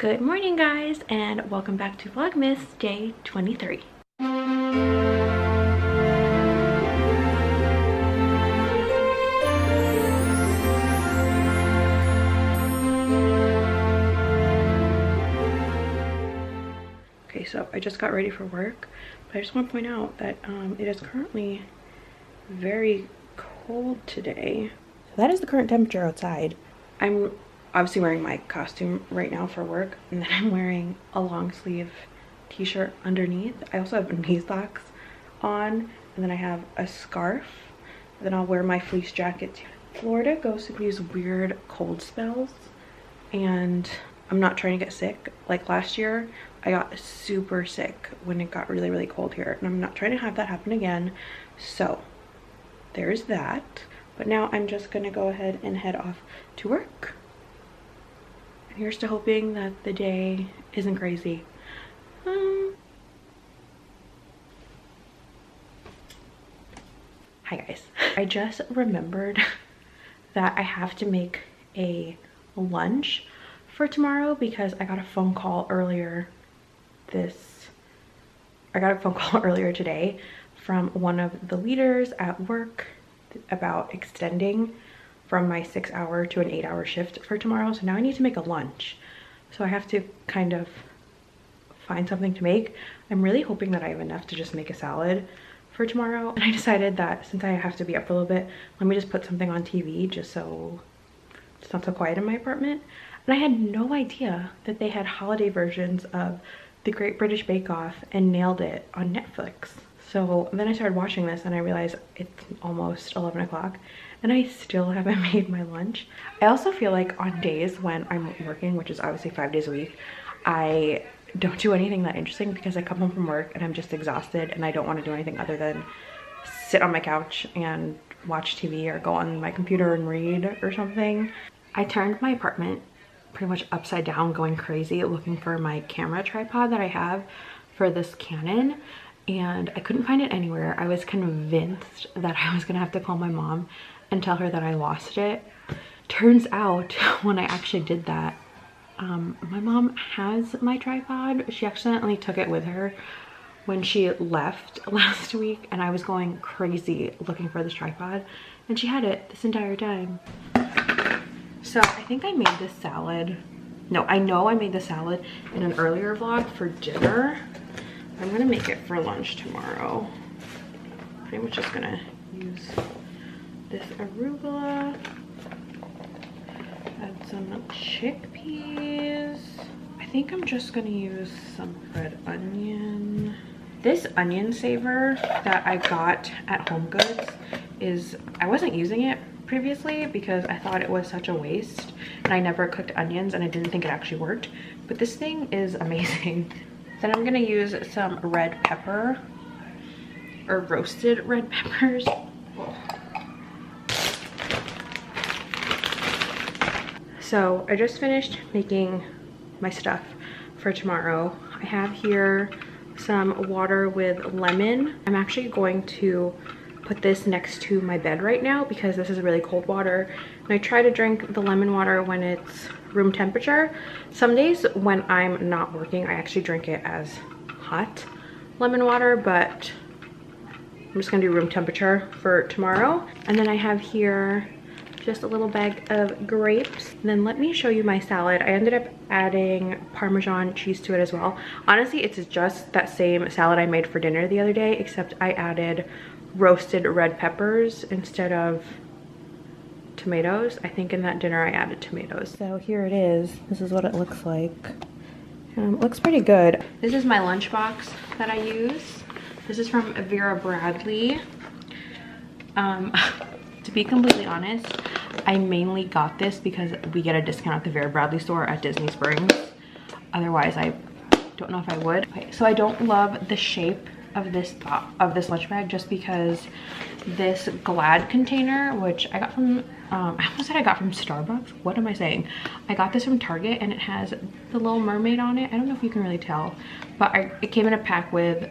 Good morning guys, and welcome back to Vlogmas day 23. Okay, so I just got ready for work, but I just want to point out that it is currently very cold today. So that is the current temperature outside. I'm obviously wearing my costume right now for work, and then I'm wearing a long sleeve t-shirt underneath. I also have knee socks on, and then I have a scarf. Then I'll wear my fleece jacket too. Florida goes through these weird cold spells, and I'm not trying to get sick. Like last year, I got super sick when it got really cold here, and I'm not trying to have that happen again. So there's that. But now I'm just gonna go ahead and head off to work. And here's to hoping that the day isn't crazy. Hi guys. I just remembered that I have to make a lunch for tomorrow because I got a phone call earlier today from one of the leaders at work about extending from my 6-hour to an 8-hour shift for tomorrow. So now I need to make a lunch. So I have to kind of find something to make. I'm really hoping that I have enough to just make a salad for tomorrow. And I decided that since I have to be up for a little bit, let me just put something on TV just so it's not so quiet in my apartment. And I had no idea that they had holiday versions of The Great British Bake Off and Nailed It on Netflix. So then I started watching this and I realized it's almost 11 o'clock and I still haven't made my lunch. I also feel like on days when I'm working, which is obviously 5 days a week, I don't do anything that interesting because I come home from work and I'm just exhausted and I don't want to do anything other than sit on my couch and watch TV or go on my computer and read or something. I turned my apartment pretty much upside down, going crazy looking for my camera tripod that I have for this Canon, and I couldn't find it anywhere. I was convinced that I was gonna have to call my mom and tell her that I lost it. Turns out when I actually did that, my mom has my tripod. She accidentally took it with her when she left last week, and I was going crazy looking for this tripod, and she had it this entire time. So I think I made this salad. No, I know I made the salad in an earlier vlog for dinner. I'm gonna make it for lunch tomorrow. Pretty much just gonna use this arugula, add some chickpeas. I think I'm just gonna use some red onion. This onion saver that I got at HomeGoods is, I wasn't using it previously because I thought it was such a waste and I never cooked onions and I didn't think it actually worked, but this thing is amazing. Then I'm gonna use some red pepper, or roasted red peppers. So I just finished making my stuff for tomorrow. I have here some water with lemon. I'm actually going to put this next to my bed right now because this is really cold water, and I try to drink the lemon water when it's room temperature. Some days when I'm not working, I actually drink it as hot lemon water, but I'm just gonna do room temperature for tomorrow. And then I have here just a little bag of grapes. And then let me show you my salad. I ended up adding Parmesan cheese to it as well. Honestly, it's just that same salad I made for dinner the other day, except I added roasted red peppers instead of tomatoes. I think in that dinner I added tomatoes. So here it is. This is what it looks like. It looks pretty good. This is my lunchbox that I use. This is from Vera Bradley. To be completely honest, I mainly got this because we get a discount at the Vera Bradley store at Disney Springs. Otherwise, I don't know if I would. Okay, so I don't love the shape of this lunch bag just because this Glad container, which I got from I almost said I got from Starbucks. What am I saying? I got this from Target, and it has the Little Mermaid on it. I don't know if you can really tell, but it came in a pack with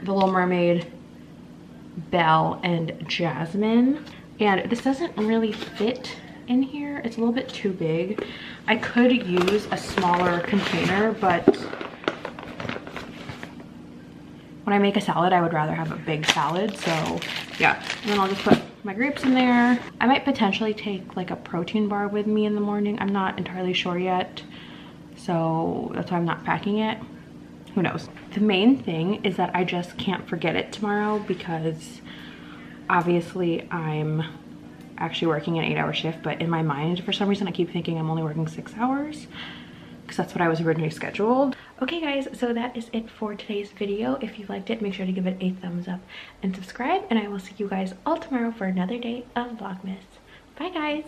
the Little Mermaid, Belle, and Jasmine. And this doesn't really fit in here. It's a little bit too big. I could use a smaller container, but when I make a salad, I would rather have a big salad. So yeah, and then I'll just put my grapes in there. I might potentially take like a protein bar with me in the morning. I'm not entirely sure yet. So that's why I'm not packing it. Who knows? The main thing is that I just can't forget it tomorrow, because obviously I'm actually working an 8-hour shift, but in my mind, for some reason, I keep thinking I'm only working 6 hours, because that's what I was originally scheduled. Okay guys, so that is it for today's video. If you liked it, make sure to give it a thumbs up and subscribe, and I will see you guys all tomorrow for another day of Vlogmas. Bye guys.